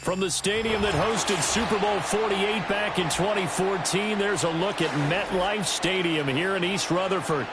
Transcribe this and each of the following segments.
From the stadium that hosted Super Bowl 48 back in 2014, there's a look at MetLife Stadium here in East Rutherford.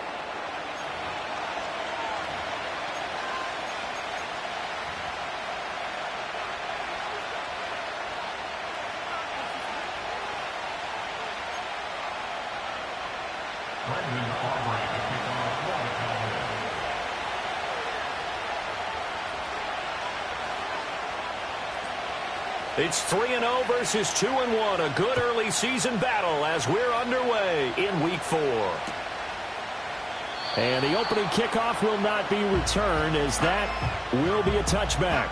It's 3-0 versus 2-1. A good early season battle as we're underway in Week 4. And the opening kickoff will not be returned, as that will be a touchback.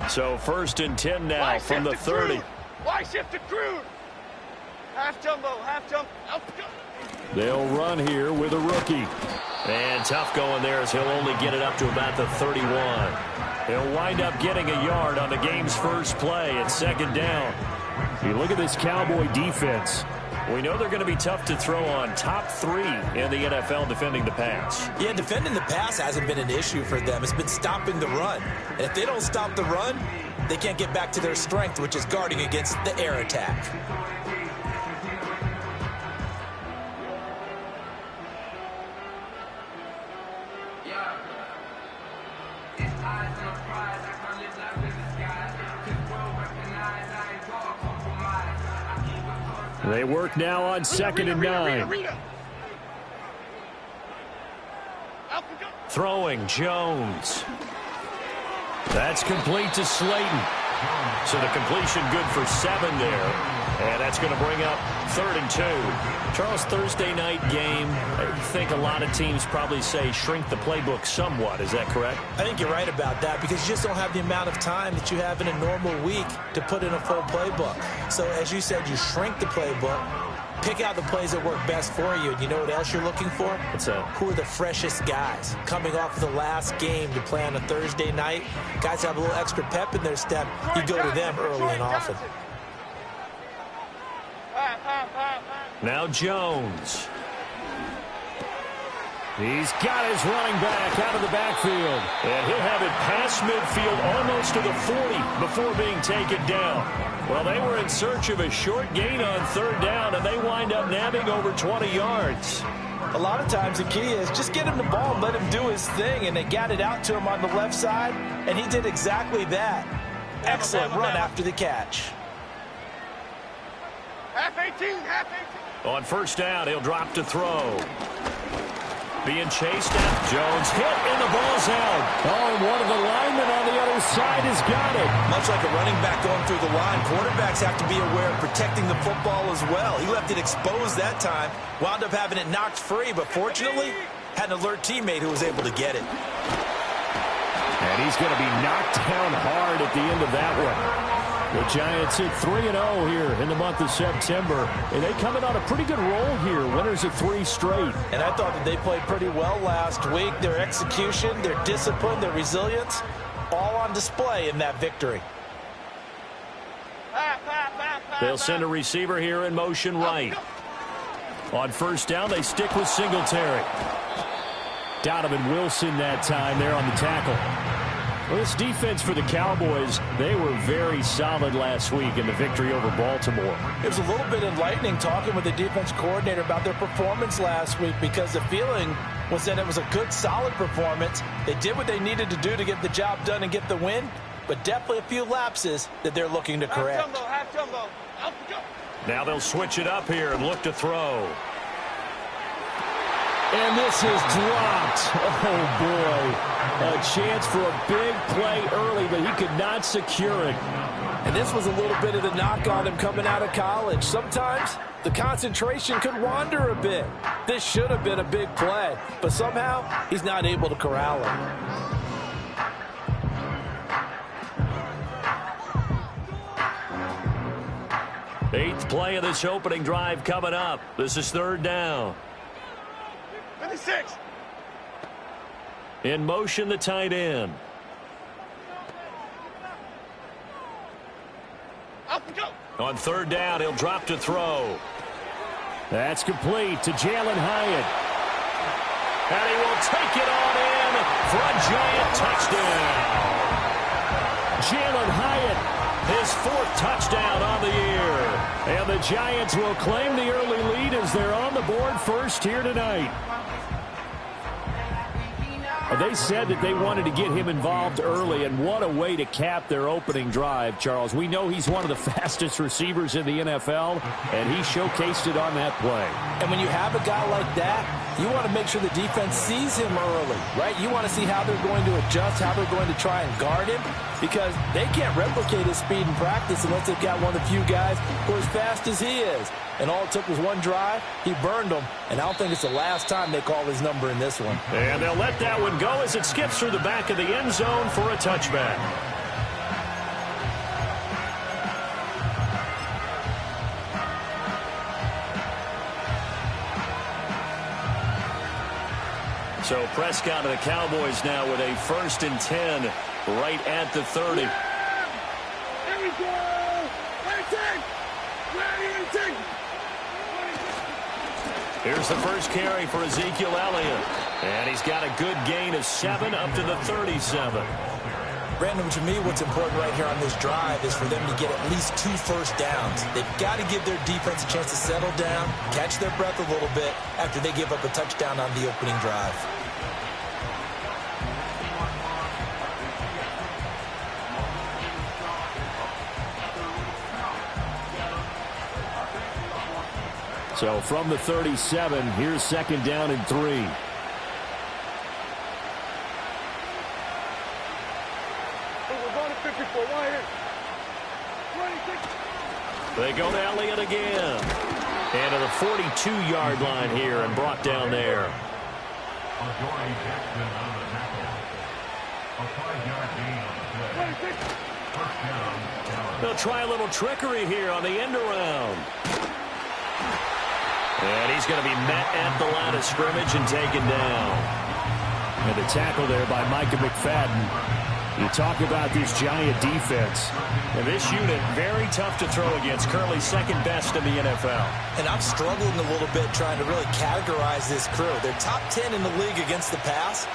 So 1st and 10 now from the 30. Why shift to crude? Half jumbo, half jump. They'll run here with a rookie. And tough going there as he'll only get it up to about the 31. He'll wind up getting a yard on the game's first play at 2nd down. You look at this Cowboy defense. We know they're going to be tough to throw on. Top 3 in the NFL defending the pass. Yeah, defending the pass hasn't been an issue for them. It's been stopping the run. And if they don't stop the run, they can't get back to their strength, which is guarding against the air attack. They work now on 2nd and 9. Throwing Jones. That's complete to Slayton. So the completion good for 7 there. And that's going to bring up 3rd and 2. Charles, Thursday night game, I think a lot of teams probably say shrink the playbook somewhat. Is that correct? I think you're right about that, because you just don't have the amount of time that you have in a normal week to put in a full playbook. So as you said, you shrink the playbook, pick out the plays that work best for you. And you know what else you're looking for? What's that? Who are the freshest guys coming off of the last game to play on a Thursday night? Guys have a little extra pep in their step. You go to them early and often. Now Jones. He's got his running back out of the backfield. And he'll have it past midfield almost to the 40 before being taken down. Well, they were in search of a short gain on 3rd down, and they wind up nabbing over 20 yards. A lot of times the key is just get him the ball and let him do his thing, and they got it out to him on the left side, and he did exactly that. Excellent run after the catch. Half 18, half 18. On 1st down, he'll drop to throw. Being chased at Jones. Hit and the ball's out. Oh, and one of the linemen on the other side has got it. Much like a running back going through the line, quarterbacks have to be aware of protecting the football as well. He left it exposed that time. Wound up having it knocked free, but fortunately, had an alert teammate who was able to get it. And he's going to be knocked down hard at the end of that one. The Giants hit 3-0 here in the month of September, and they come in on a pretty good roll here. Winners of 3 straight. And I thought that they played pretty well last week. Their execution, their discipline, their resilience, all on display in that victory. They'll send a receiver here in motion right. On 1st down, they stick with Singletary. Donovan Wilson that time there on the tackle. Well, this defense for the Cowboys, they were very solid last week in the victory over Baltimore. It was a little bit enlightening talking with the defense coordinator about their performance last week, because the feeling was that it was a good, solid performance. They did what they needed to do to get the job done and get the win, but definitely a few lapses that they're looking to correct. Half jumbo, Now they'll switch it up here and look to throw. And this is dropped. Oh, boy. A chance for a big play early, but he could not secure it. And this was a little bit of the knock on him coming out of college. Sometimes the concentration could wander a bit. This should have been a big play, but somehow he's not able to corral it. 8th play of this opening drive coming up. This is 3rd down. 56. In motion, the tight end. On third down, he'll drop to throw. That's complete to Jalen Hyatt. And he will take it on in for a Giant touchdown. Jalen Hyatt, his 4th touchdown on the year. And the Giants will claim the early lead as they're on the board first here tonight. They said that they wanted to get him involved early, and what a way to cap their opening drive, Charles. We know he's one of the fastest receivers in the NFL, and he showcased it on that play. And when you have a guy like that, you want to make sure the defense sees him early, right? You want to see how they're going to adjust, how they're going to try and guard him, because they can't replicate his speed in practice unless they've got one of the few guys who are as fast as he is. And all it took was one drive. He burned them, and I don't think it's the last time they call his number in this one. And they'll let that one go as it skips through the back of the end zone for a touchback. So Prescott and the Cowboys now with a 1st and 10 right at the 30. Here we go. Here's the first carry for Ezekiel Elliott. And he's got a good gain of 7 up to the 37. Brandon, to me, what's important right here on this drive is for them to get at least 2 first downs. They've got to give their defense a chance to settle down, catch their breath a little bit after they give up a touchdown on the opening drive. So from the 37, here's 2nd down and 3. They go to Elliott again. And to the 42-yard line here and brought down there. They'll try a little trickery here on the end around. And he's going to be met at the line of scrimmage and taken down. And the tackle there by Micah McFadden. You talk about this Giant defense. And this unit, very tough to throw against. Currently 2nd best in the NFL. And I'm struggling a little bit trying to really categorize this crew. They're top 10 in the league against the pass,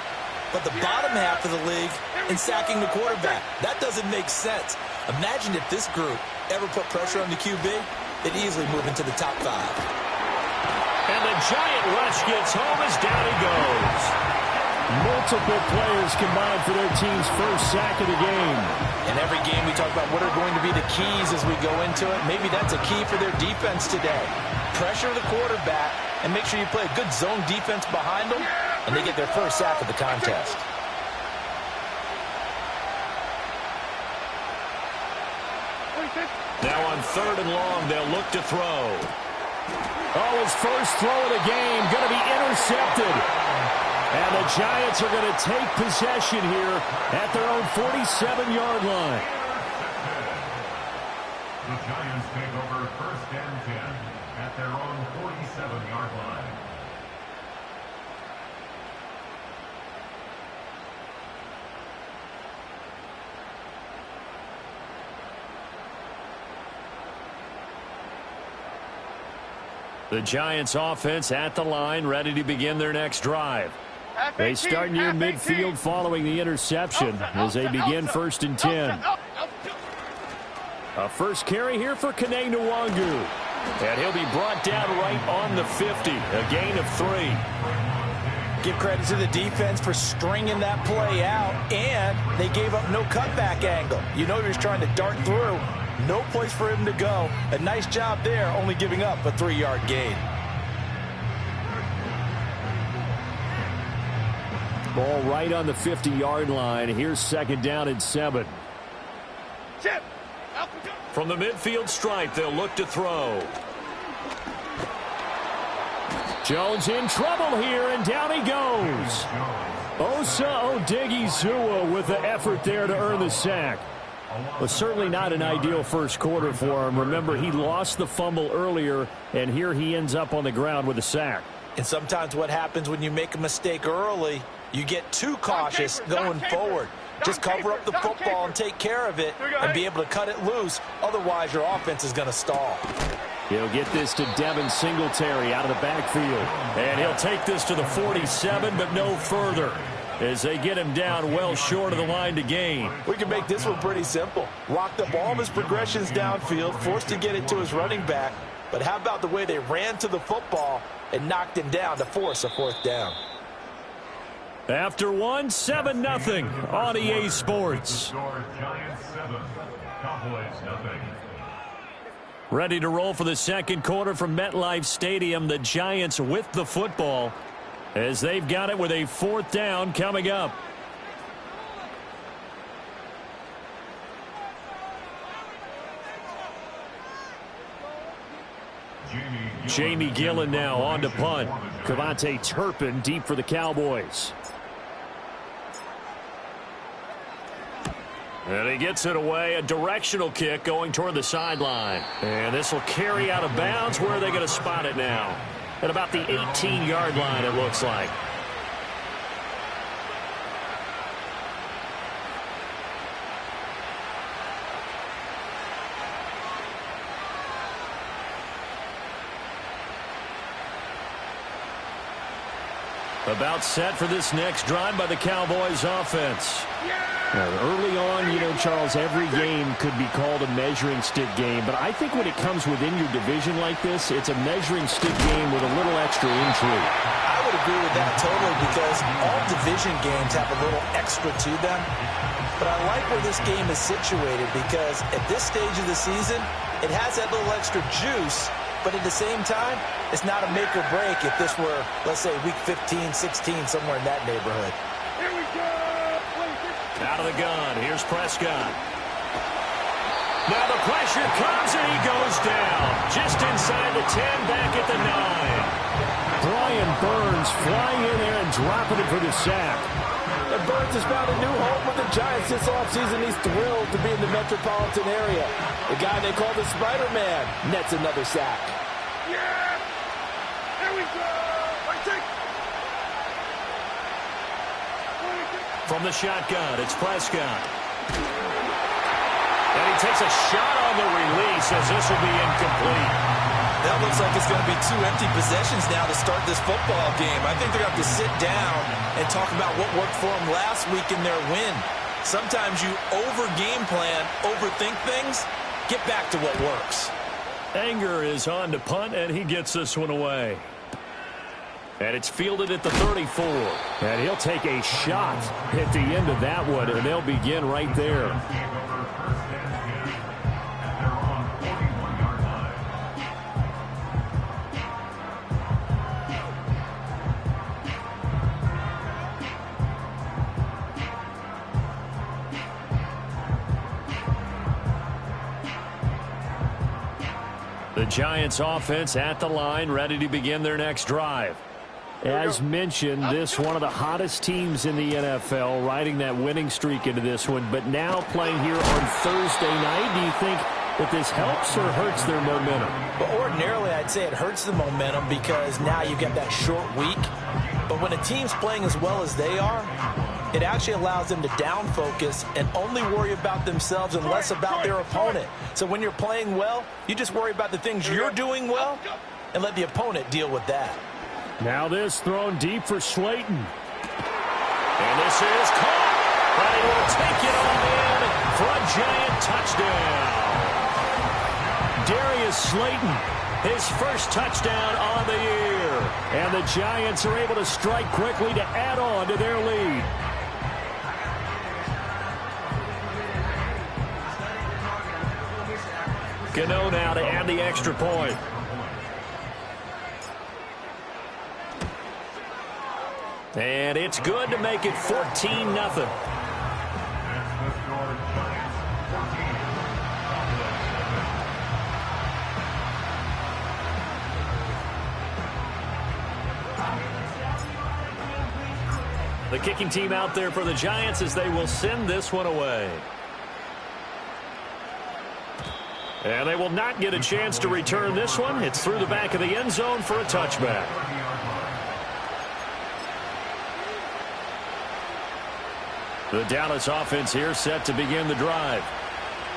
but the bottom half of the league in sacking the quarterback. That doesn't make sense. Imagine if this group ever put pressure on the QB, they'd easily move into the top 5. And the Giant rush gets home as down he goes. Multiple players combined for their team's first sack of the game. In every game we talk about what are going to be the keys as we go into it. Maybe that's a key for their defense today. Pressure the quarterback and make sure you play a good zone defense behind them, and they get their first sack of the contest. Now on 3rd and long, they'll look to throw. Oh, his first throw of the game going to be intercepted. And the Giants are going to take possession here at their own 47-yard line. The Giants take over 1st and 10 at their own 47-yard line. The Giants offense at the line, ready to begin their next drive. They start near midfield following the interception as they begin 1st and 10. A first carry here for Kene Nwangu. And he'll be brought down right on the 50, a gain of 3. Give credit to the defense for stringing that play out, and they gave up no cutback angle. You know he was trying to dart through. No place for him to go. A nice job there, only giving up a 3-yard gain. Ball right on the 50-yard line. Here's 2nd down and 7. From the midfield stripe, they'll look to throw. Jones in trouble here, and down he goes. Osa Odighizuwa with the effort there to earn the sack. But certainly not an ideal first quarter for him. Remember, he lost the fumble earlier, and here he ends up on the ground with a sack. And sometimes what happens when you make a mistake early, you get too cautious going forward. Just cover up the football and take care of it and be able to cut it loose. Otherwise, your offense is going to stall. He'll get this to Devin Singletary out of the backfield. And he'll take this to the 47, but no further, as they get him down well short of the line to gain. We can make this one pretty simple. Locked up all of his progressions downfield, forced to get it to his running back. But how about the way they ran to the football and knocked him down to force a fourth down? After 7-0 on EA Sports. Giants 7, Cowboys nothing. Ready to roll for the second quarter from MetLife Stadium. The Giants with the football as they've got it with a fourth down coming up. Jamie Gillen now on to punt. Cavante Turpin deep for the Cowboys. And he gets it away, a directional kick going toward the sideline. And this will carry out of bounds. Where are they going to spot it now? At about the 18-yard line, it looks like. About set for this next drive by the Cowboys offense. Early on, Charles, every game could be called a measuring stick game. But I think when it comes within your division like this, it's a measuring stick game with a little extra intrigue. I would agree with that totally, because all division games have a little extra to them. But I like where this game is situated, because at this stage of the season, it has that little extra juice. But at the same time, it's not a make or break if this were, let's say, week 15, 16, somewhere in that neighborhood. Here we go. Out of the gun, here's Prescott. Now the pressure comes and he goes down. Just inside the 10, back at the 9. Brian Burns flying in there and dropping it for the sack. And Burns has found a new home with the Giants this offseason. He's thrilled to be in the metropolitan area. The guy they call the Spider-Man nets another sack. Yeah! Here we go! From the shotgun, it's Prescott. And he takes a shot on the release as this will be incomplete. That looks like it's going to be 2 empty possessions now to start this football game. I think they're going to have to sit down and talk about what worked for them last week in their win. Sometimes you over-game plan, overthink things, get back to what works. Anger is on to punt, and he gets this one away. And it's fielded at the 34. And he'll take a shot at the end of that one, and they'll begin right there. The Giants offense at the line, ready to begin their next drive. As mentioned, this one of the hottest teams in the NFL, riding that winning streak into this one, but now playing here on Thursday night. Do you think that this helps or hurts their momentum? But ordinarily, I'd say it hurts the momentum, because now you get that short week. But when a team's playing as well as they are, it actually allows them to down focus and only worry about themselves and less about their opponent. So when you're playing well, you just worry about the things you're doing well and let the opponent deal with that. Now this thrown deep for Slayton. And this is caught. But he will take it all in for a Giant touchdown. Darius Slayton, his first touchdown on the year. And the Giants are able to strike quickly to add on to their lead. Gano now to add the extra point. And it's good to make it 14-0. The kicking team out there for the Giants as they will send this one away. And they will not get a chance to return this one. It's through the back of the end zone for a touchback. The Dallas offense here set to begin the drive.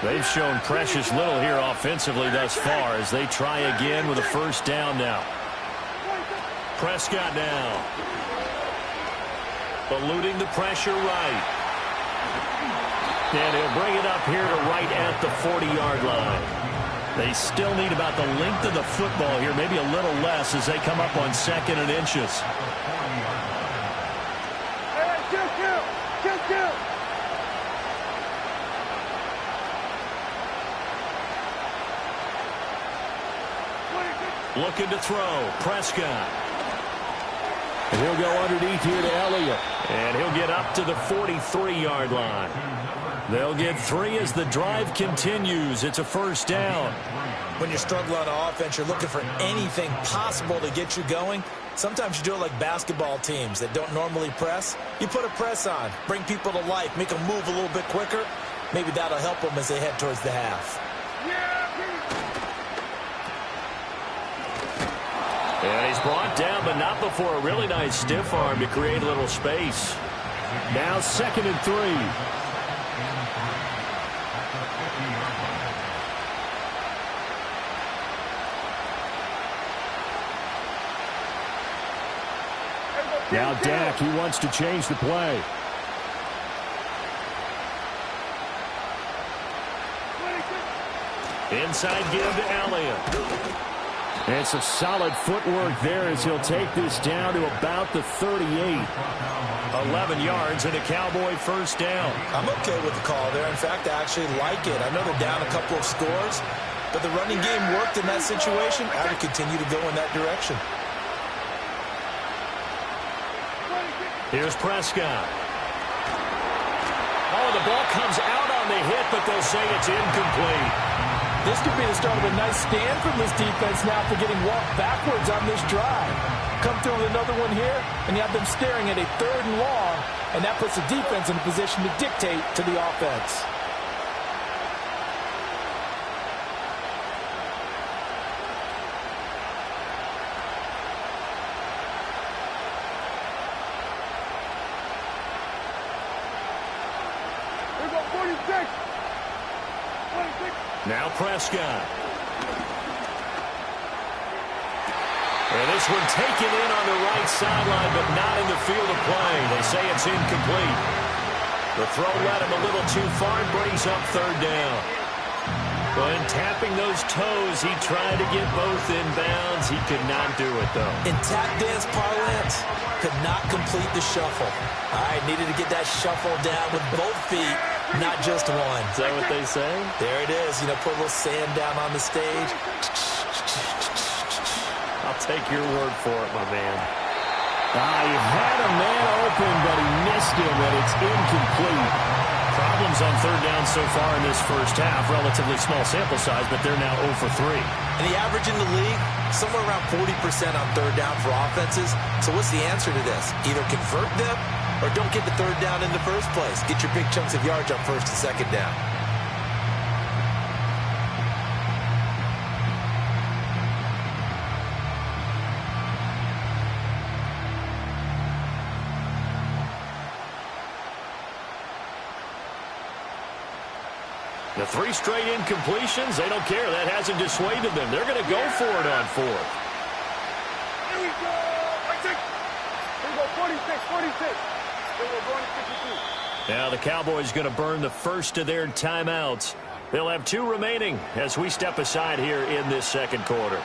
They've shown precious little here offensively thus far as they try again with a first down now. Prescott now. Eluding the pressure right. And he'll bring it up here to right at the 40-yard line. They still need about the length of the football here, maybe a little less as they come up on 2nd and inches. Looking to throw. Prescott. And he'll go underneath here to Elliott. And he'll get up to the 43-yard line. They'll get 3 as the drive continues. It's a first down. When you're struggling on offense, you're looking for anything possible to get you going. Sometimes you do it like basketball teams that don't normally press. You put a press on, bring people to life, make them move a little bit quicker. Maybe that'll help them as they head towards the half. And he's brought down, but not before a really nice stiff arm to create a little space. Now 2nd and 3. Now Dak, he wants to change the play. Inside give to Elliott. And some solid footwork there as he'll take this down to about the 38. 11 yards and a Cowboy first down. I'm okay with the call there. In fact, I actually like it. I know they're down a couple of scores, but the running game worked in that situation. I would continue to go in that direction. Here's Prescott. Oh, the ball comes out on the hit, but they'll say it's incomplete. This could be the start of a nice stand from this defense now for getting walked backwards on this drive. Come through with another one here, and you have them staring at a 3rd and long, and that puts the defense in a position to dictate to the offense. Now Prescott. And this one taken in on the right sideline, but not in the field of play. They say it's incomplete. The throw led him a little too far and brings up 3rd down. When tapping those toes, he tried to get both inbounds. He could not do it, though. In tap dance parlance, could not complete the shuffle. All right, needed to get that shuffle down with both feet, not just one. Is that what they say? There it is. You know, put a little sand down on the stage. I'll take your word for it, my man. He had a man open, but he missed him, and it's incomplete. Problems on 3rd down so far in this first half. Relatively small sample size, but they're now 0 for 3. And the average in the league, somewhere around 40% on 3rd down for offenses. So what's the answer to this? Either convert them or don't get the 3rd down in the first place. Get your big chunks of yards on 1st and 2nd down. The 3 straight incompletions, they don't care. That hasn't dissuaded them. They're going to go for it on 4th. Here we go. Here we go, 46, 46. Then we're going to 52. Now the Cowboys going to burn the first of their timeouts. They'll have 2 remaining as we step aside here in this 2nd quarter.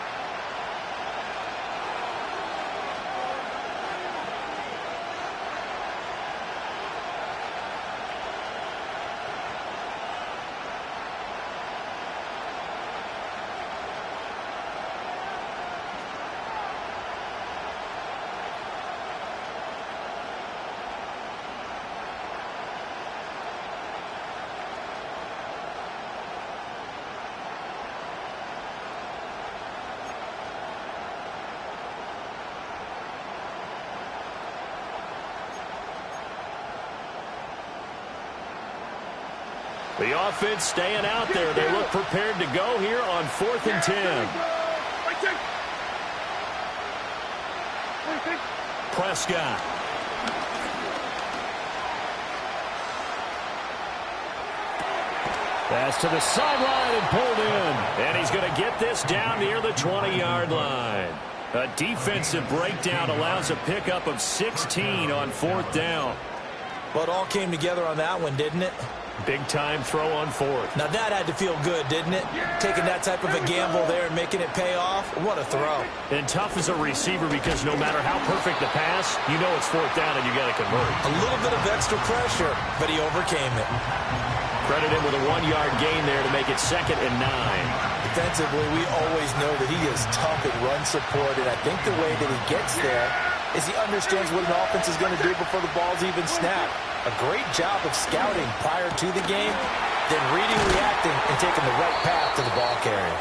The offense staying out there. They look prepared to go here on 4th and 10. Prescott. Pass to the sideline and pulled in. And he's going to get this down near the 20-yard line. A defensive breakdown allows a pickup of 16 on 4th down. Well, it all came together on that one, didn't it? Big-time throw on 4th. Now, that had to feel good, didn't it? Taking that type of a gamble there and making it pay off. What a throw. And tough as a receiver because no matter how perfect the pass, you know it's 4th down and you got to convert. A little bit of extra pressure, but he overcame it. Credit him with a 1-yard gain there to make it 2nd and 9. Defensively, we always know that he is tough at run support, and I think the way that he gets there is he understands what an offense is going to do before the ball's even snapped. A great job of scouting prior to the game, then reading, reacting, and taking the right path to the ball carrier.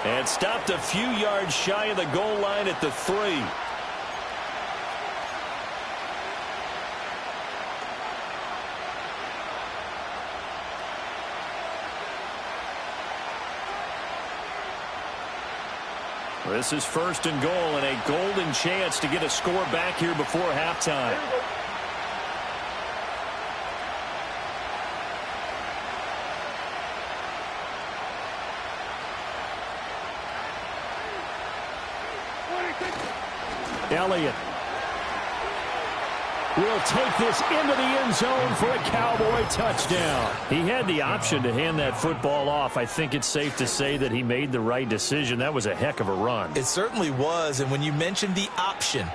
And stopped a few yards shy of the goal line at the 3. This is 1st and goal and a golden chance to get a score back here before halftime. Elliott will take this into the end zone for a Cowboy touchdown. He had the option to hand that football off. I think it's safe to say that he made the right decision. That was a heck of a run. It certainly was, and when you mentioned the option,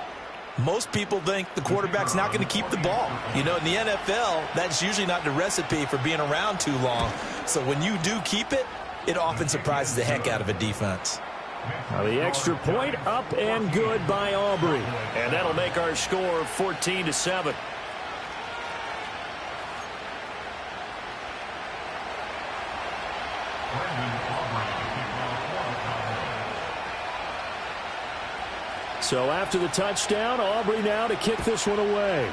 most people think the quarterback's not going to keep the ball. You know, in the NFL, that's usually not the recipe for being around too long. So when you do keep it, it often surprises the heck out of a defense. Now the extra point up and good by Aubrey. And that'll make our score 14-7. So after the touchdown, Aubrey now to kick this one away.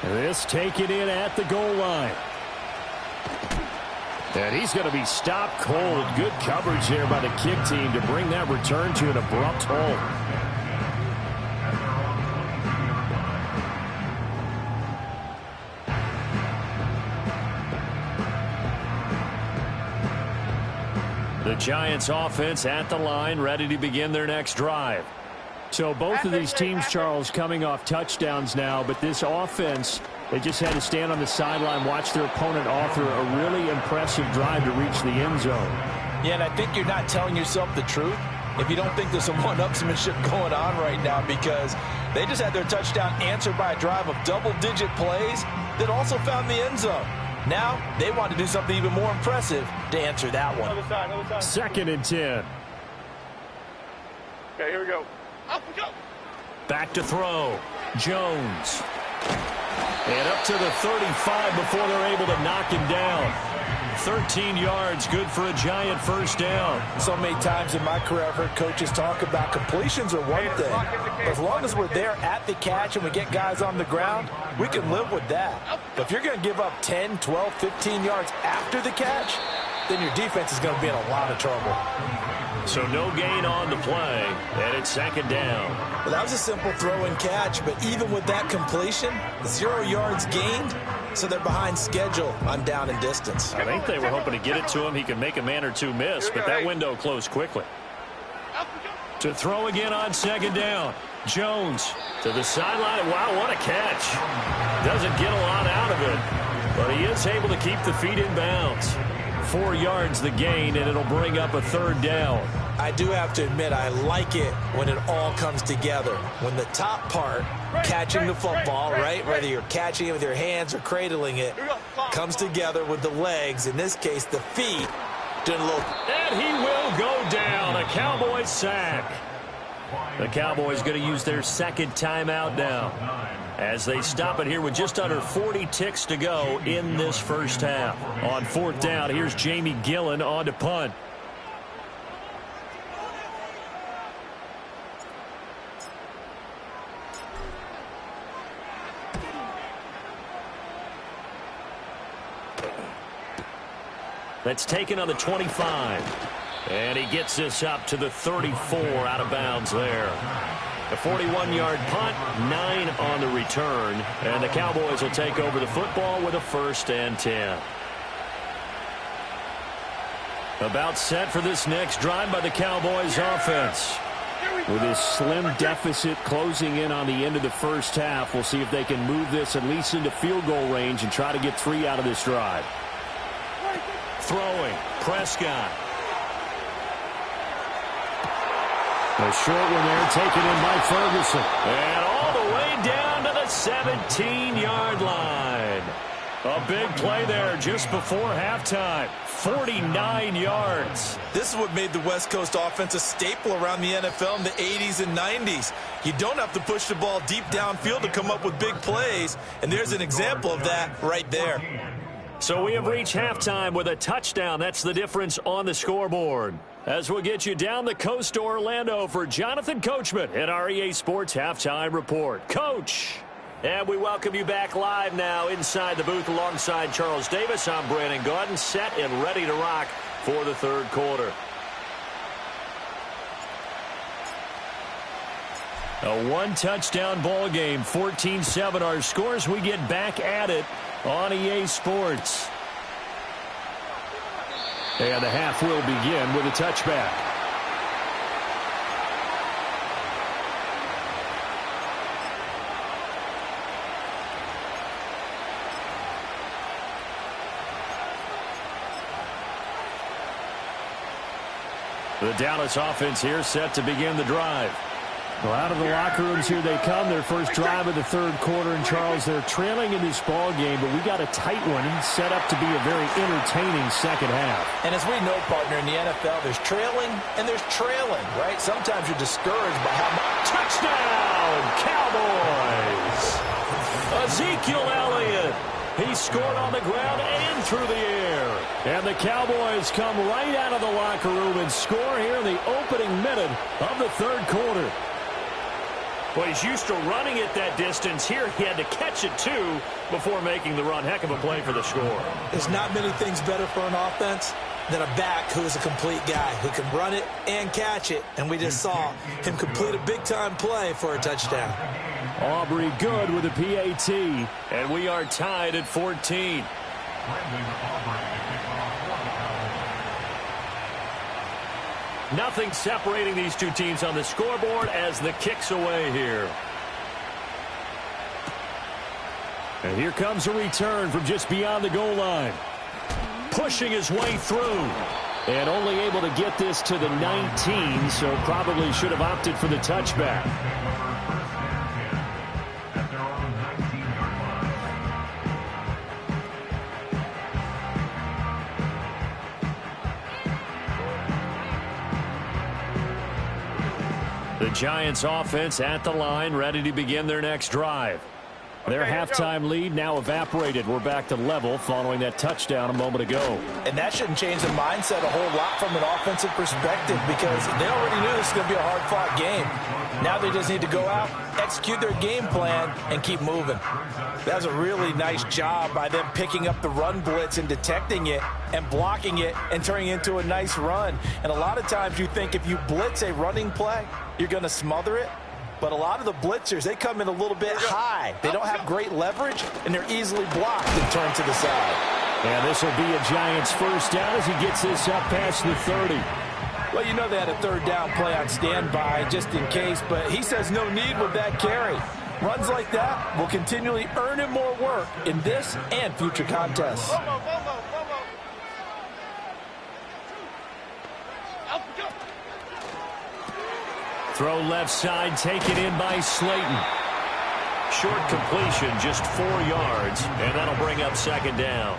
This taken in at the goal line. And he's going to be stopped cold. Good coverage there by the kick team to bring that return to an abrupt halt. The Giants offense at the line, ready to begin their next drive. So both of these teams, Charles, coming off touchdowns now, but this offense, they just had to stand on the sideline, watch their opponent author a really impressive drive to reach the end zone. Yeah, and I think you're not telling yourself the truth if you don't think there's some one-upsmanship going on right now, because they just had their touchdown answered by a drive of double-digit plays that also found the end zone. Now they want to do something even more impressive to answer that one. Other side, other side. 2nd and 10. Okay, here we go. Up we go. Back to throw. Jones. And up to the 35 before they're able to knock him down. 13 yards, good for a Giant first down. So many times in my career I've heard coaches talk about completions are one thing. But as long as we're there at the catch and we get guys on the ground, we can live with that. But if you're going to give up 10, 12, 15 yards after the catch, then your defense is going to be in a lot of trouble. So no gain on the play, and it's 2nd down. Well, that was a simple throw and catch, but even with that completion, 0 yards gained, so they're behind schedule on down and distance. I think they were hoping to get it to him. He could make a man or two miss, but that window closed quickly. To throw again on 2nd down. Jones to the sideline. Wow, what a catch. Doesn't get a lot out of it, but he is able to keep the feet in bounds. 4 yards the gain, and it'll bring up a 3rd down. I do have to admit, I like it when it all comes together. When the top part, catching the football, right, whether you're catching it with your hands or cradling it, comes together with the legs, in this case the feet, doing a little. And he will go down. A Cowboys sack. The Cowboys going to use their 2nd timeout now as they stop it here with just under 40 ticks to go in this first half. On 4th down, here's Jamie Gillen on to punt. That's taken on the 25. And he gets this up to the 34 out of bounds there. A 41-yard punt, 9 on the return. And the Cowboys will take over the football with a 1st and 10. About set for this next drive by the Cowboys offense. With this slim deficit closing in on the end of the first half, we'll see if they can move this at least into field goal range and try to get 3 out of this drive. Throwing, Prescott. A short one there, taken in by Ferguson. And all the way down to the 17-yard line. A big play there just before halftime. 49 yards. This is what made the West Coast offense a staple around the NFL in the 80s and 90s. You don't have to push the ball deep downfield to come up with big plays, and there's an example of that right there. So we have reached halftime with a touchdown. That's the difference on the scoreboard. As we'll get you down the coast to Orlando for Jonathan Coachman at our EA Sports Halftime Report. Coach! And we welcome you back live now inside the booth alongside Charles Davis. I'm Brandon Gaudin, set and ready to rock for the third quarter. A one-touchdown ball game, 14-7 our scores. We get back at it on EA Sports. And the half will begin with a touchback. The Dallas offense here set to begin the drive. Well, out of the locker rooms here they come. Their first drive of the third quarter. And, Charles, they're trailing in this ball game, but we got a tight one set up to be a very entertaining second half. And as we know, partner, in the NFL, there's trailing and there's trailing, right? Sometimes you're discouraged by how much. Touchdown, Cowboys! Ezekiel Elliott. He scored on the ground and through the air. And the Cowboys come right out of the locker room and score here in the opening minute of the third quarter. Well, he's used to running it that distance. Here he had to catch it, too, before making the run. Heck of a play for the score. There's not many things better for an offense than a back who is a complete guy who can run it and catch it. And we just saw him complete a big-time play for a touchdown. Aubrey good with a PAT. And we are tied at 14. Nothing separating these two teams on the scoreboard as the kick's away here. And here comes a return from just beyond the goal line. Pushing his way through. And only able to get this to the 19, so probably should have opted for the touchback. The Giants offense at the line, ready to begin their next drive. Their halftime lead now evaporated. We're back to level following that touchdown a moment ago. And that shouldn't change the mindset a whole lot from an offensive perspective because they already knew this was going to be a hard-fought game. Now they just need to go out, execute their game plan, and keep moving. That was a really nice job by them picking up the run blitz and detecting it and blocking it and turning it into a nice run. And a lot of times you think if you blitz a running play, you're going to smother it. But a lot of the blitzers, they come in a little bit high. They don't have great leverage, and they're easily blocked and turned to the side. And this will be a Giants first down as he gets this up past the 30. Well, you know they had a third down play on standby just in case, but he says no need with that carry. Runs like that will continually earn him more work in this and future contests. Throw left side, taken in by Slayton. Short completion, just 4 yards, and that'll bring up second down.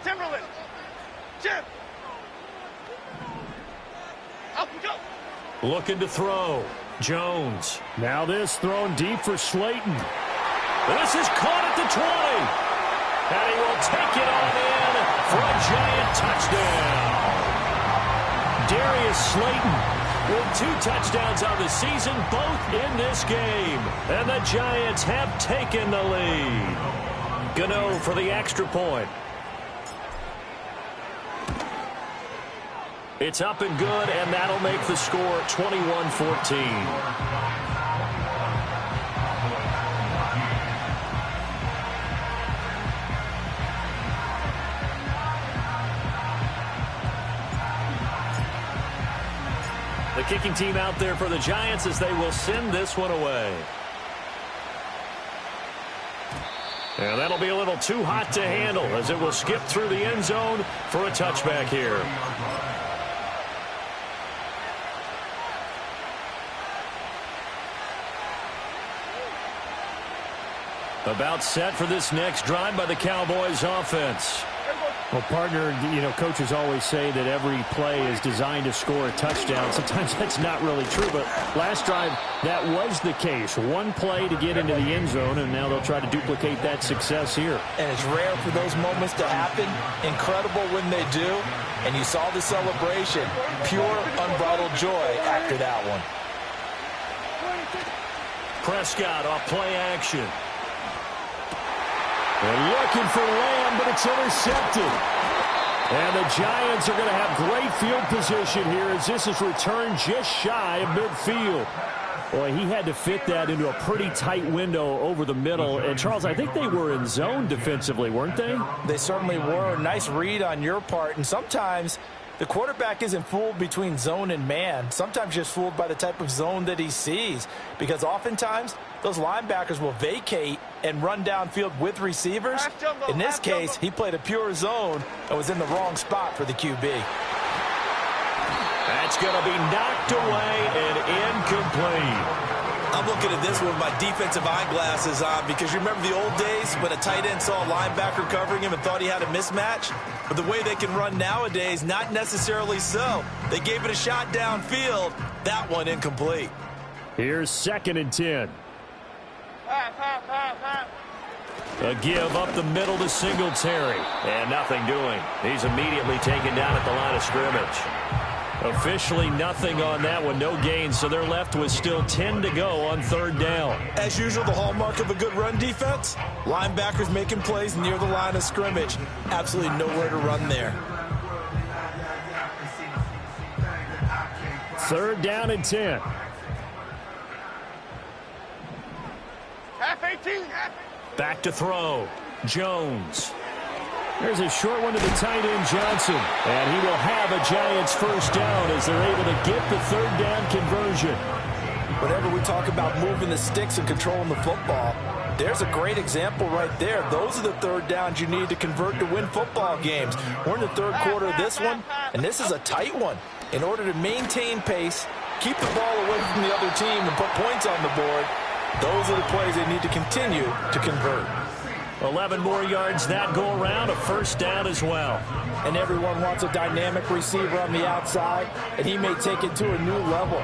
Timberland. Jim. Up we go. Looking to throw. Jones. Now this thrown deep for Slayton. This is caught at the 20. And he will take it on in for a Giant touchdown. Darius Slayton with 2 touchdowns on the season, both in this game. And the Giants have taken the lead. Gano for the extra point. It's up and good, and that'll make the score 21-14. The kicking team out there for the Giants as they will send this one away. And that'll be a little too hot to handle as it will skip through the end zone for a touchback here. About set for this next drive by the Cowboys offense. Well, partner, coaches always say that every play is designed to score a touchdown. Sometimes that's not really true, but last drive, that was the case. One play to get into the end zone, and now they'll try to duplicate that success here. And it's rare for those moments to happen. Incredible when they do. And you saw the celebration. Pure, unbridled joy after that one. Prescott off play action. They're looking for Lamb, but it's intercepted. And the Giants are going to have great field position here as this is returned just shy of midfield. Boy, he had to fit that into a pretty tight window over the middle. And, Charles, I think they were in zone defensively, weren't they? They certainly were. Nice read on your part. And sometimes the quarterback isn't fooled between zone and man. Sometimes just fooled by the type of zone that he sees. Because oftentimes those linebackers will vacate and run downfield with receivers. In this case, he played a pure zone and was in the wrong spot for the QB. That's going to be knocked away and incomplete. I'm looking at this one with my defensive eyeglasses on because you remember the old days when a tight end saw a linebacker covering him and thought he had a mismatch? But the way they can run nowadays, not necessarily so. They gave it a shot downfield. That one incomplete. Here's 2nd and 10. A give up the middle to Singletary. And nothing doing. He's immediately taken down at the line of scrimmage. Officially nothing on that one. No gain, so they're left with still 10 to go on 3rd down. As usual, the hallmark of a good run defense, linebackers making plays near the line of scrimmage. Absolutely nowhere to run there. 3rd down and 10. Half 18. Back to throw. Jones. There's a short one to the tight end, Johnson. And he will have a Giants 1st down as they're able to get the 3rd down conversion. Whenever we talk about moving the sticks and controlling the football, there's a great example right there. Those are the 3rd downs you need to convert to win football games. We're in the 3rd quarter of this one, and this is a tight one. In order to maintain pace, keep the ball away from the other team, and put points on the board, those are the plays they need to continue to convert. 11 more yards that go around, a 1st down as well. And everyone wants a dynamic receiver on the outside, and he may take it to a new level.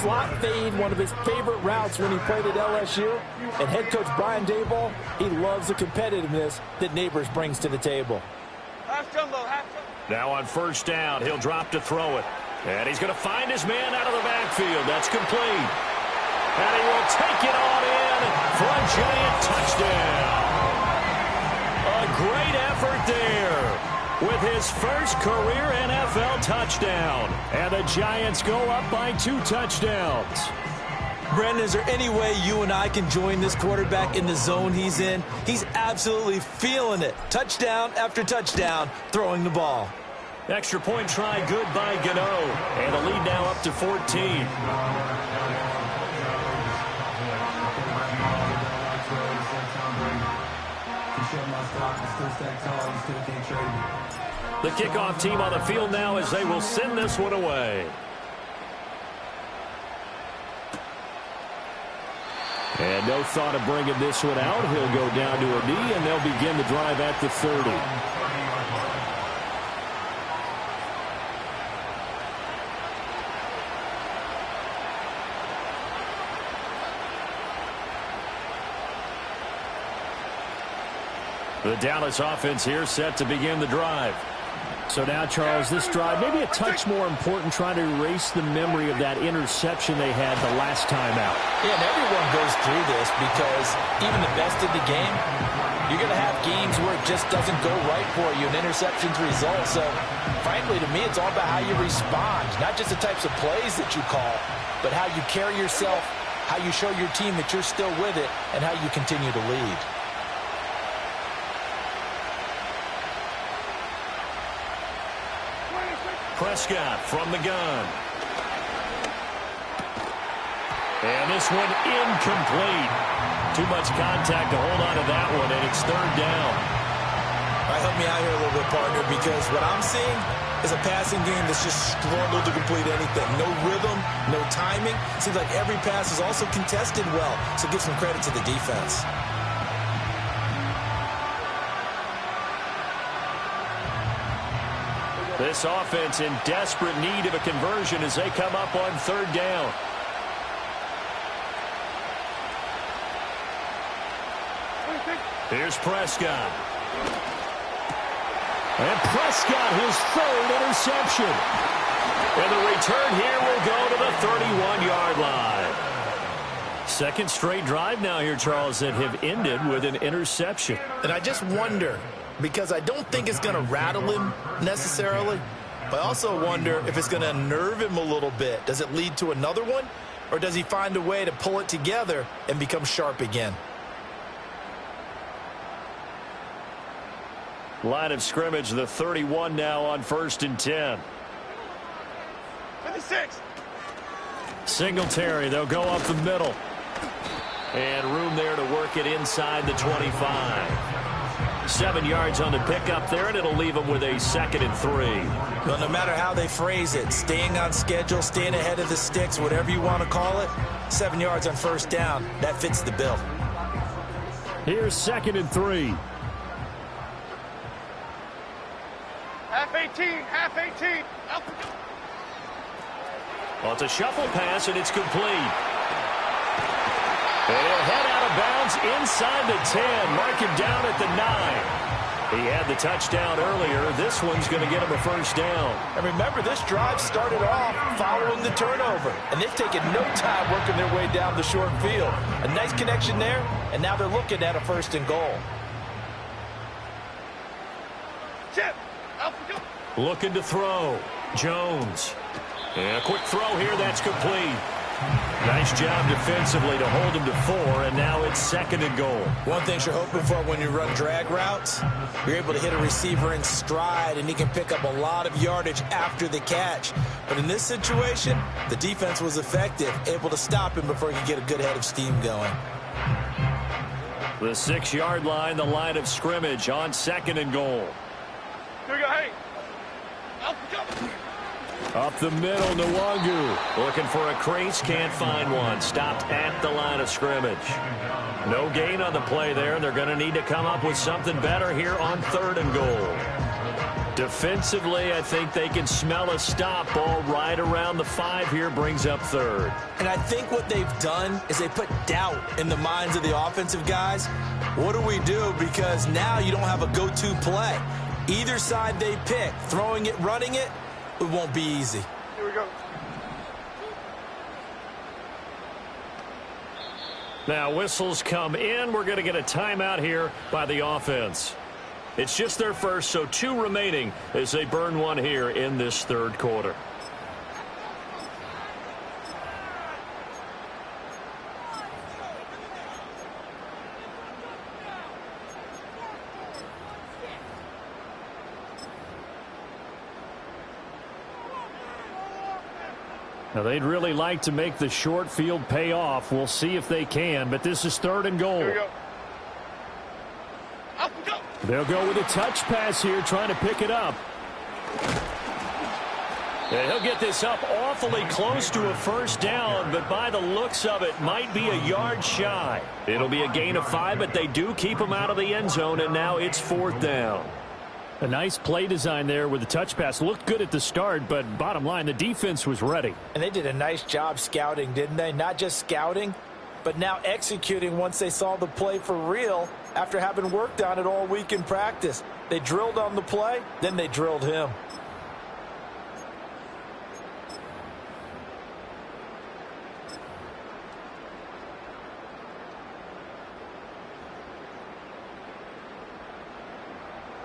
Slot fade, one of his favorite routes when he played at LSU. And head coach Brian Daboll, he loves the competitiveness that Neighbors brings to the table. Half jumbo, half jumbo. Now on 1st down, he'll drop to throw it. And he's going to find his man out of the backfield. That's complete. And he will take it on in for a Giant touchdown. A great effort there with his first career NFL touchdown. And the Giants go up by 2 touchdowns. Brendan, is there any way you and I can join this quarterback in the zone he's in? He's absolutely feeling it. Touchdown after touchdown, throwing the ball. Extra point try good by G.O.A.T. And a lead now up to 14. The kickoff team on the field now as they will send this one away. And no thought of bringing this one out. He'll go down to a knee, and they'll begin the drive at the 30. The Dallas offense here set to begin the drive. So now, Charles, this drive, maybe a touch more important, trying to erase the memory of that interception they had the last time out. Yeah, and everyone goes through this because even the best of the game, you're going to have games where it just doesn't go right for you, and interceptions result. So, frankly, to me, it's all about how you respond, not just the types of plays that you call, but how you carry yourself, how you show your team that you're still with it, and how you continue to lead. Prescott from the gun. And this one incomplete. Too much contact to hold on to that one, and it's third down. All right, help me out here a little bit, partner, because what I'm seeing is a passing game that's just struggled to complete anything. No rhythm, no timing. Seems like every pass is also contested well, so give some credit to the defense. This offense in desperate need of a conversion as they come up on third down. Here's Prescott. And Prescott, his third interception. And the return here will go to the 31-yard line. Second straight drive now here, Charles, that have ended with an interception. And I just wonder, because I don't think it's going to rattle him necessarily, but I also wonder if it's going to unnerve him a little bit. Does it lead to another one, or does he find a way to pull it together and become sharp again? Line of scrimmage, the 31 now on 1st and 10. 56. Singletary, they'll go up the middle. And room there to work it inside the 25. 7 yards on the pickup there, and it'll leave them with a 2nd and 3. Well, no matter how they phrase it, staying on schedule, staying ahead of the sticks, whatever you want to call it, 7 yards on first down, that fits the bill. Here's 2nd and 3. Half 18, half 18. Well, it's a shuffle pass, and it's complete. And he'll head out of bounds inside the 10. Mark him down at the 9. He had the touchdown earlier. This one's going to get him a first down. And remember, this drive started off following the turnover. And they've taken no time working their way down the short field. A nice connection there, and now they're looking at a 1st and goal. Chip. Looking to throw. Jones. And a quick throw here. That's complete. Nice job defensively to hold him to 4, and now it's 2nd and goal. One thing you're hoping for when you run drag routes, you're able to hit a receiver in stride, and he can pick up a lot of yardage after the catch. But in this situation, the defense was effective, able to stop him before he could get a good head of steam going. The 6-yard line, the line of scrimmage on 2nd and goal. Here we go, hey. Up the middle, Nwangu. Looking for a crease, can't find one. Stopped at the line of scrimmage. No gain on the play there. They're going to need to come up with something better here on 3rd and goal. Defensively, I think they can smell a stop. Ball right around the 5 here, brings up 3rd. And I think what they've done is they put doubt in the minds of the offensive guys. What do we do? Because now you don't have a go-to play. Either side they pick, throwing it, running it, it won't be easy. Here we go. Now whistles come in. We're going to get a timeout here by the offense. It's just their first, so 2 remaining as they burn one here in this 3rd quarter. Now, they'd really like to make the short field pay off. We'll see if they can, but this is 3rd and goal. Here we go. Up we go. They'll go with a touch pass here, trying to pick it up. And he'll get this up awfully close to a first down, but by the looks of it, might be a yard shy. It'll be a gain of 5, but they do keep him out of the end zone, and now it's 4th down. A nice play design there with the touch pass. Looked good at the start, but bottom line, the defense was ready. And they did a nice job scouting, didn't they? Not just scouting, but now executing once they saw the play for real after having worked on it all week in practice. They drilled on the play, then they drilled him.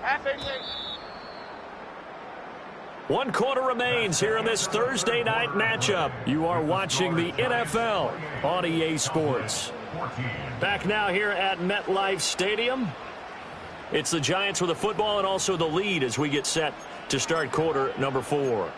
Half 88. 1 quarter remains here in this Thursday night matchup. You are watching the NFL on EA Sports. Back now here at MetLife Stadium. It's the Giants with the football and also the lead as we get set to start quarter number 4.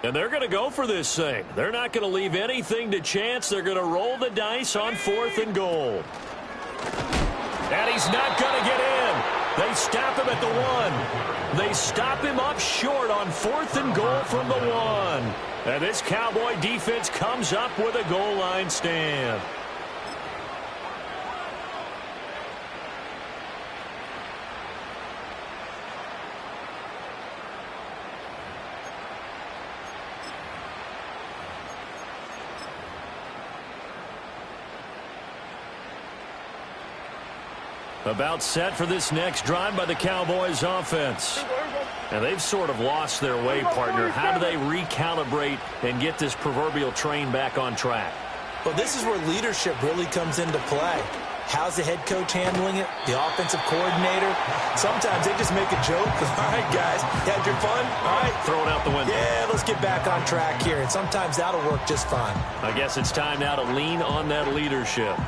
And they're going to go for this thing. They're not going to leave anything to chance. They're going to roll the dice on 4th and goal. And he's not going to get in. They stop him at the 1. They stop him up short on 4th and goal from the 1. And this Cowboy defense comes up with a goal line stand. About set for this next drive by the Cowboys offense. And they've sort of lost their way, partner. How do they recalibrate and get this proverbial train back on track? Well, this is where leadership really comes into play. How's the head coach handling it? The offensive coordinator? Sometimes they just make a joke. All right, guys, you had your fun? All right. Throw it out the window. Yeah, let's get back on track here. And sometimes that'll work just fine. I guess it's time now to lean on that leadership.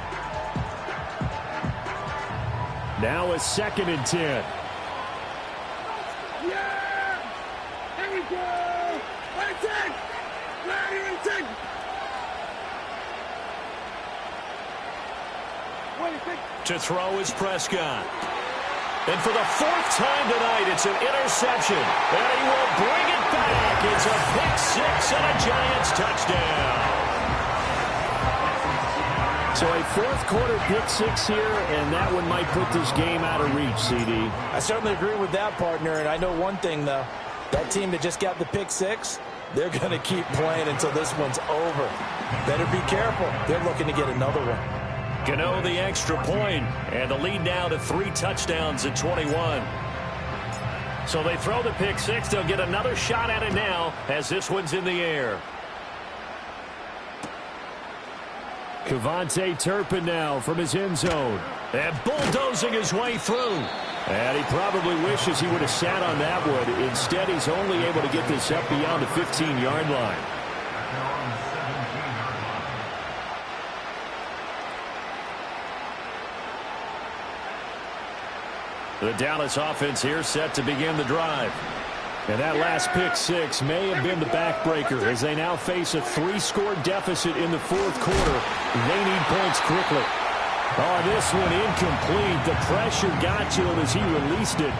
Now a 2nd and 10. Yeah! Here we go! Let's take! Let's take! 26. To throw is Prescott. And for the 4th time tonight, it's an interception. And he will bring it back. It's a pick-6 and a Giants touchdown. So a 4th quarter pick-6 here, and that one might put this game out of reach, CD. I certainly agree with that, partner. And I know one thing, though. That team that just got the pick-6, they're going to keep playing until this one's over. Better be careful. They're looking to get another one. G.O.A.T the extra point, and the lead now to 3 touchdowns at 21. So they throw the pick-6. They'll get another shot at it now as this one's in the air. Kevontae Turpin now from his end zone. And bulldozing his way through. And he probably wishes he would have sat on that one. Instead, he's only able to get this up beyond the 15-yard line. The Dallas offense here set to begin the drive. And that last pick-6 may have been the backbreaker as they now face a 3-score deficit in the 4th quarter. They need points quickly. Oh, this one incomplete. The pressure got to him as he released it.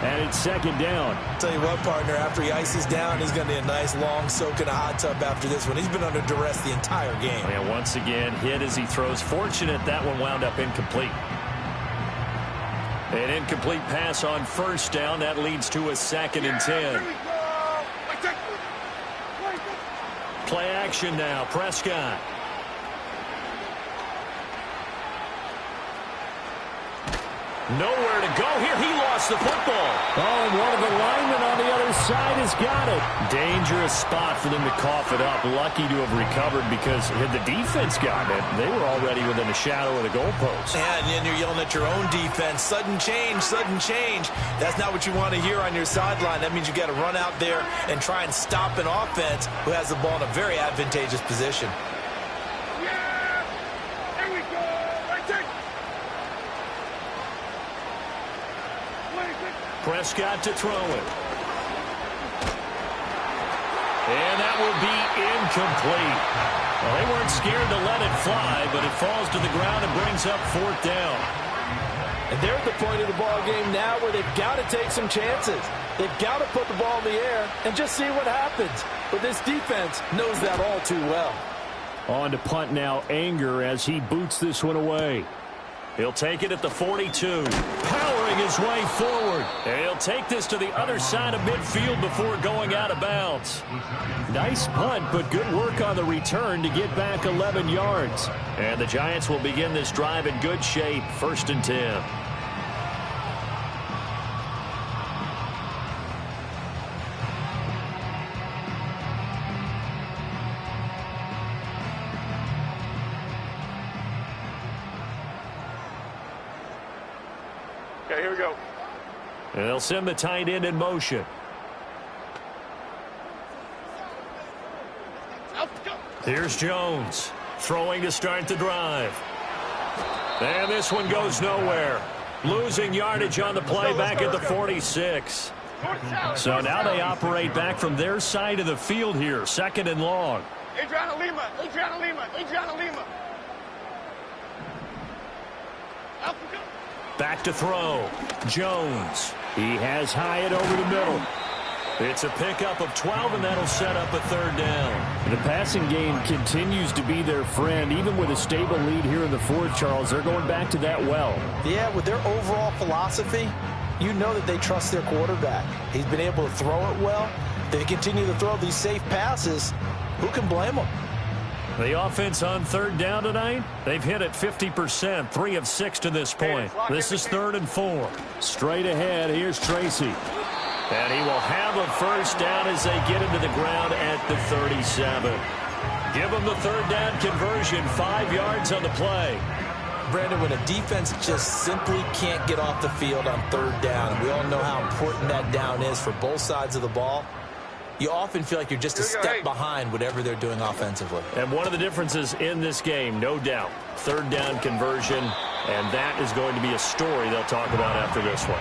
And it's 2nd down. Tell you what, partner, after he ices down, he's going to need a nice long soak in a hot tub after this one. He's been under duress the entire game. And once again, hit as he throws. Fortunate that one wound up incomplete. An incomplete pass on 1st down. That leads to a 2nd and 10. Play action now. Prescott. Nowhere to go here. He lost the football. Oh, and one of the linemen on the other side has got it. Dangerous spot for them to cough it up. Lucky to have recovered because had the defense gotten it, they were already within a shadow of the goalpost. Yeah, and then you're yelling at your own defense. Sudden change, sudden change. That's not what you want to hear on your sideline. That means you got to run out there and try and stop an offense who has the ball in a very advantageous position. Prescott to throw it. And that will be incomplete. Well, they weren't scared to let it fly, but falls to the ground and brings up 4th down. And they're at the point of the ball game now where they've got to take some chances. They've got to put the ball in the air and just see what happens. But this defense knows that all too well. On to punt now, Anger, as he boots this one away. He'll take it at the 42. Powering his way forward. And he'll take this to the other side of midfield before going out of bounds. Nice punt, but good work on the return to get back 11 yards. And the Giants will begin this drive in good shape. 1st and 10. Okay, here we go. And they'll send the tight end in motion. Here's Jones throwing to start the drive. And this one goes nowhere. Losing yardage on the play back at the 46. So now they operate back from their side of the field here. 2nd and long. Adriana Lima. Adriana Lima. Adriana Lima. Back to throw. Jones. He has Hyatt over the middle. It's a pickup of 12, and that'll set up a 3rd down. The passing game continues to be their friend. Even with a stable lead here in the 4th, Charles, they're going back to that well. Yeah, with their overall philosophy, you know that they trust their quarterback. He's been able to throw it well. They continue to throw these safe passes. Who can blame them? The offense on 3rd down tonight, they've hit it 50%, 3 of 6 to this point. This is 3rd and 4. Straight ahead, here's Tracy. And he will have a 1st down as they get into the ground at the 37. Give them the 3rd down conversion, 5 yards on the play. Brandon, when a defense just simply can't get off the field on 3rd down, and we all know how important that down is for both sides of the ball, you often feel like you're just a step behind whatever they're doing offensively. And one of the differences in this game, no doubt, 3rd down conversion, and that is going to be a story they'll talk about after this one.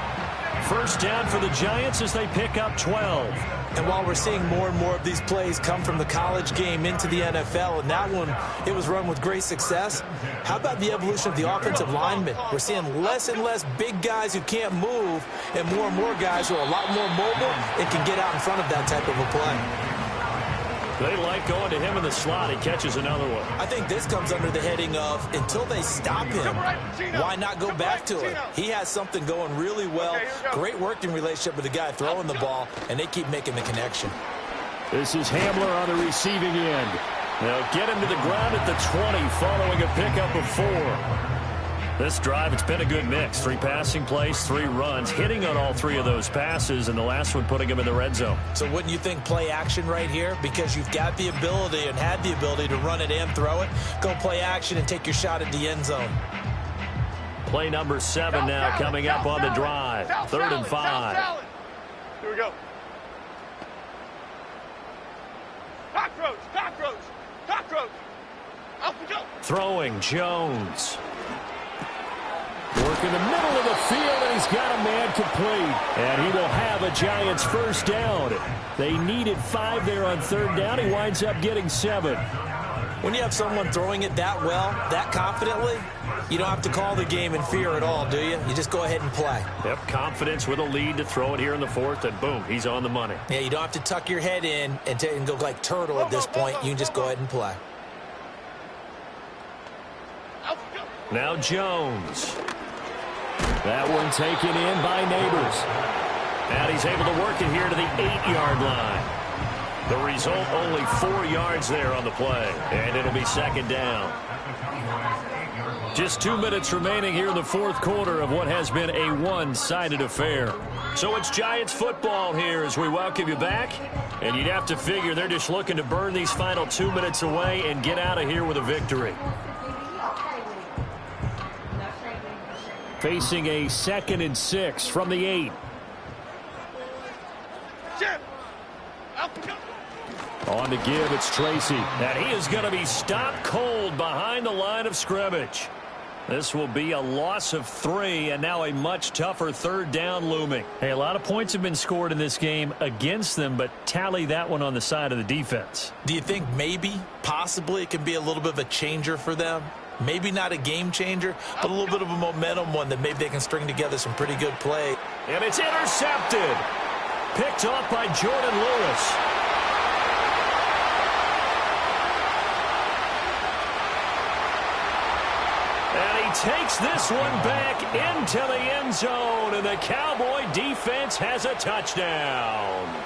1st down for the Giants as they pick up 12. And while we're seeing more and more of these plays come from the college game into the NFL, and that one, it was run with great success, how about the evolution of the offensive linemen? We're seeing less and less big guys who can't move and more guys who are a lot more mobile and can get out in front of that type of a play. They like going to him in the slot. He catches another one. I think this comes under the heading of, until they stop him, why not go back to it? He has something going really well. Great working relationship with the guy throwing the ball, and they keep making the connection. This is Hamler on the receiving end. They'll get him to the ground at the 20 following a pickup of 4. This drive, it's been a good mix. 3 passing plays, 3 runs, hitting on all 3 of those passes, and the last one putting him in the red zone. So wouldn't you think play action right here? Because you've got the ability and had the ability to run it and throw it. Go play action and take your shot at the end zone. Play number 7 now coming up on the drive. 3rd and 5. Here we go. Cockroach, cockroach, cockroach. Off we go. Throwing Jones. Work in the middle of the field, and he's got a man complete. And he will have a Giants 1st down. They needed 5 there on 3rd down. He winds up getting 7. When you have someone throwing it that well, that confidently, you don't have to call the game in fear at all, do you? You just go ahead and play. Yep, confidence with a lead to throw it here in the 4th, and boom, he's on the money. Yeah, you don't have to tuck your head in and go like turtle at this point. You can just go ahead and play. Now Jones. That one taken in by Neighbors. And he's able to work it here to the 8-yard line. The result, only 4 yards there on the play. And it'll be 2nd down. Just 2 minutes remaining here in the 4th quarter of what has been a one-sided affair. So it's Giants football here as we welcome you back. And you'd have to figure they're just looking to burn these final 2 minutes away and get out of here with a victory. Facing a 2nd and 6 from the 8. On the give, it's Tracy. And he is going to be stopped cold behind the line of scrimmage. This will be a loss of 3, and now a much tougher 3rd down looming. Hey, a lot of points have been scored in this game against them, but tally that one on the side of the defense. Do you think maybe, possibly, it can be a little bit of a changer for them? Maybe not a game changer, but a little bit of a momentum one that maybe they can string together some pretty good play. And it's intercepted. Picked off by Jordan Lewis. And he takes this one back into the end zone, and the Cowboy defense has a touchdown.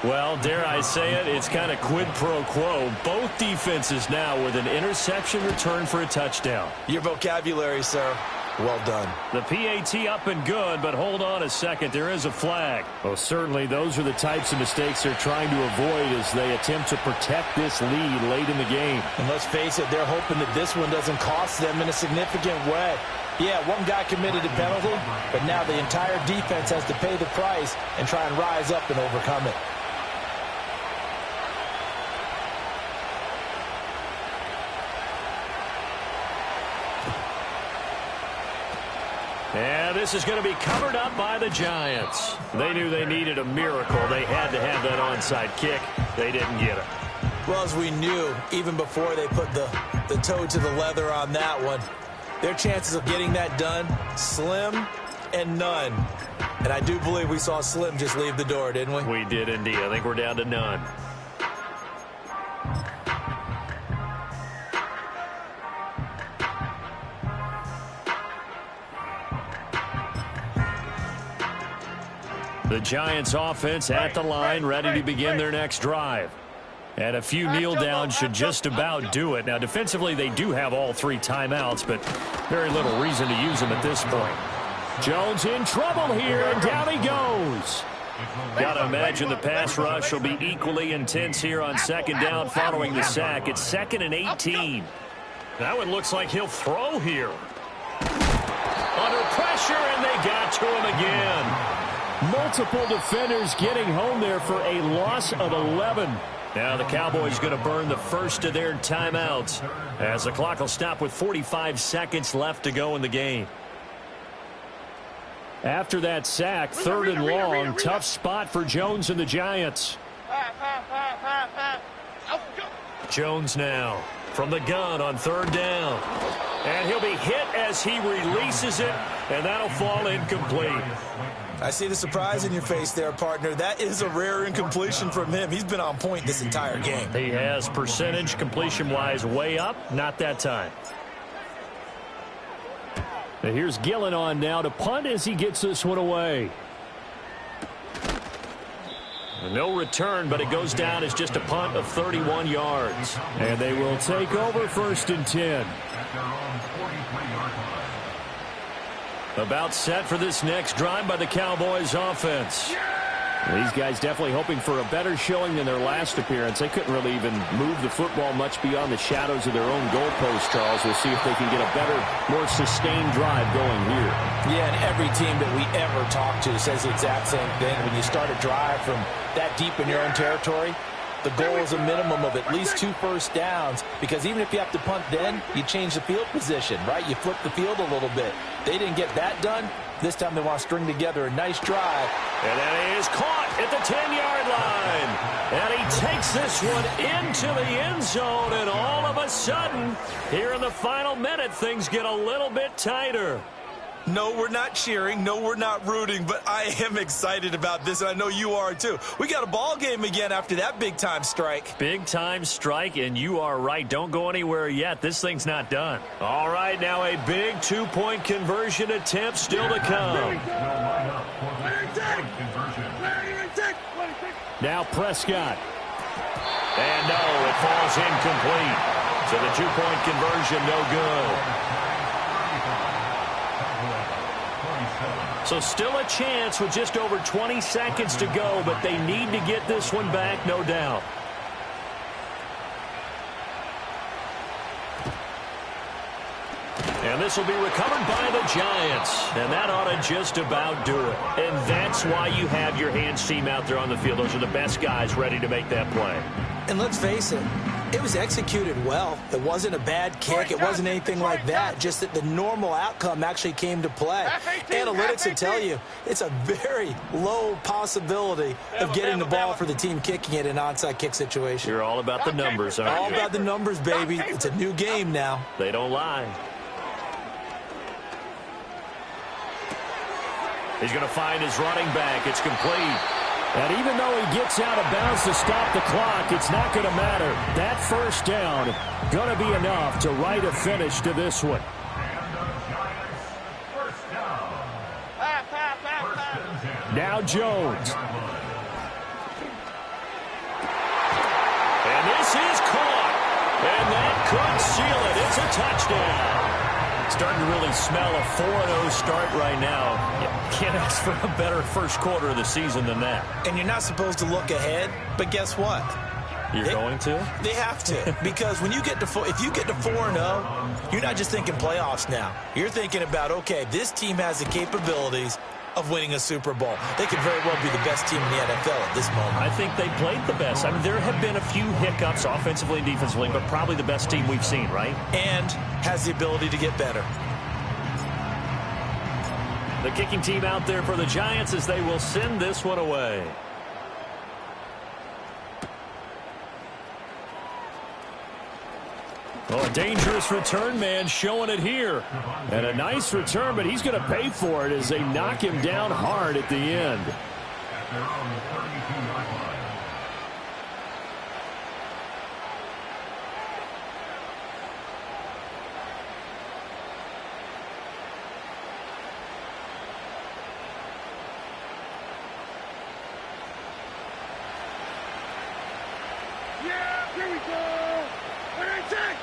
Well, dare I say it, it's kind of quid pro quo. Both defenses now with an interception return for a touchdown. Your vocabulary, sir. Well done. The PAT up and good, but hold on a second. There is a flag. Well, certainly those are the types of mistakes they're trying to avoid as they attempt to protect this lead late in the game. And let's face it, they're hoping that this one doesn't cost them in a significant way. Yeah, one guy committed a penalty, but now the entire defense has to pay the price and try and rise up and overcome it. And this is going to be covered up by the Giants. They knew they needed a miracle. They had to have that onside kick. They didn't get it. Well, as we knew, even before they put the toe to the leather on that one, their chances of getting that done, slim and none. And I do believe we saw Slim just leave the door, didn't we? We did indeed. I think we're down to none. The Giants offense at the line, ready to begin their next drive. And a few kneel downs should just about do it. Now, defensively, they do have all three timeouts, but very little reason to use them at this point. Jones in trouble here, and down he goes. Got to imagine the pass rush will be equally intense here on second down following the sack. It's 2nd and 18. That one looks like he'll throw here. Under pressure, and they got to him again. Multiple defenders getting home there for a loss of 11. Now the Cowboys going to burn the first of their timeouts as the clock will stop with 45 seconds left to go in the game. After that sack, 3rd and long, tough spot for Jones and the Giants. Jones now from the gun on 3rd down. And he'll be hit as he releases it, and that'll fall incomplete. I see the surprise in your face there, partner. That is a rare incompletion from him. He's been on point this entire game. He has percentage completion-wise way up. Not that time. And here's Gillen on now to punt as he gets this one away. No return, but it goes down as just a punt of 31 yards. And they will take over 1st and 10. About set for this next drive by the Cowboys offense. These guys definitely hoping for a better showing than their last appearance. They couldn't really even move the football much beyond the shadows of their own goalpost, Charles. We'll see if they can get a better, more sustained drive going here. Yeah, and every team that we ever talk to says the exact same thing. When you start a drive from that deep in your own territory, the goal is a minimum of at least 2 first downs, because even if you have to punt then, you change the field position, right? You flip the field a little bit. They didn't get that done. This time they want to string together a nice drive. And that is caught at the 10-yard line. And he takes this one into the end zone, and all of a sudden, here in the final minute, things get a little bit tighter. No, we're not cheering. No, we're not rooting, but I am excited about this, and I know you are too. We got a ball game again after that big-time strike. Big-time strike, and you are right. Don't go anywhere yet. This thing's not done. All right, now a big 2-point conversion attempt still to come. Now Prescott. And no, it falls incomplete. So the 2-point conversion no good. So still a chance with just over 20 seconds to go, but they need to get this one back, no doubt. And this will be recovered by the Giants. And that ought to just about do it. And that's why you have your hands team out there on the field. Those are the best guys ready to make that play. And let's face it, It was executed well. It wasn't a bad kick. It wasn't anything like that. Just that the normal outcome actually came to play. Analytics would tell you it's a very low possibility of getting the ball for the team kicking it in an onside kick situation. You're all about the numbers, aren't you? All about the numbers, baby. It's a new game now. They don't lie. He's going to find his running back. It's complete. And even though he gets out of bounds to stop the clock, it's not going to matter. That first down going to be enough to write a finish to this one. Now Jones. And this is caught. And that could seal it. It's a touchdown. Starting to really smell a 4-0 start right now. You can't ask for a better first quarter of the season than that. And you're not supposed to look ahead, but guess what? You're going to? They have to. Because when you get to if you get to 4-0, you're not just thinking playoffs now. You're thinking about, okay, this team has the capabilities of winning a Super Bowl. They could very well be the best team in the NFL at this moment. I think they played the best. I mean, there have been a few hiccups offensively and defensively, but probably the best team we've seen, right? And has the ability to get better. The kicking team out there for the Giants as they will send this one away. Oh, a dangerous return man showing it here. And a nice return, but he's going to pay for it as they knock him down hard at the end. At their own 32-yard line. Yeah, here we go. Where is it?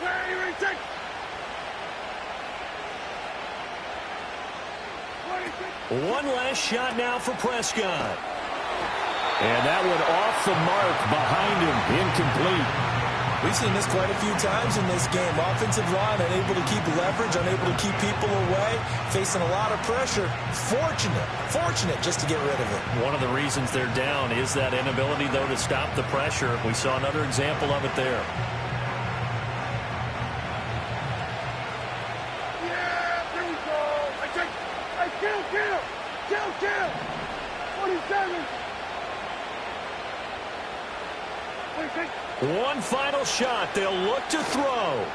Where is it? 26. One last shot now for Prescott. And that one off the mark behind him, incomplete. We've seen this quite a few times in this game. Offensive line unable to keep leverage, unable to keep people away, facing a lot of pressure. Fortunate just to get rid of it. One of the reasons they're down is that inability, though, to stop the pressure. We saw another example of it there. Yeah, here we go. I kill. 27. 26. One final shot. They'll look to throw.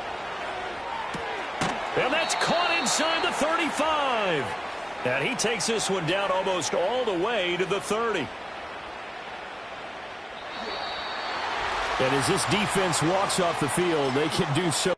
And that's caught inside the 35. And he takes this one down almost all the way to the 30. And as this defense walks off the field, they can do so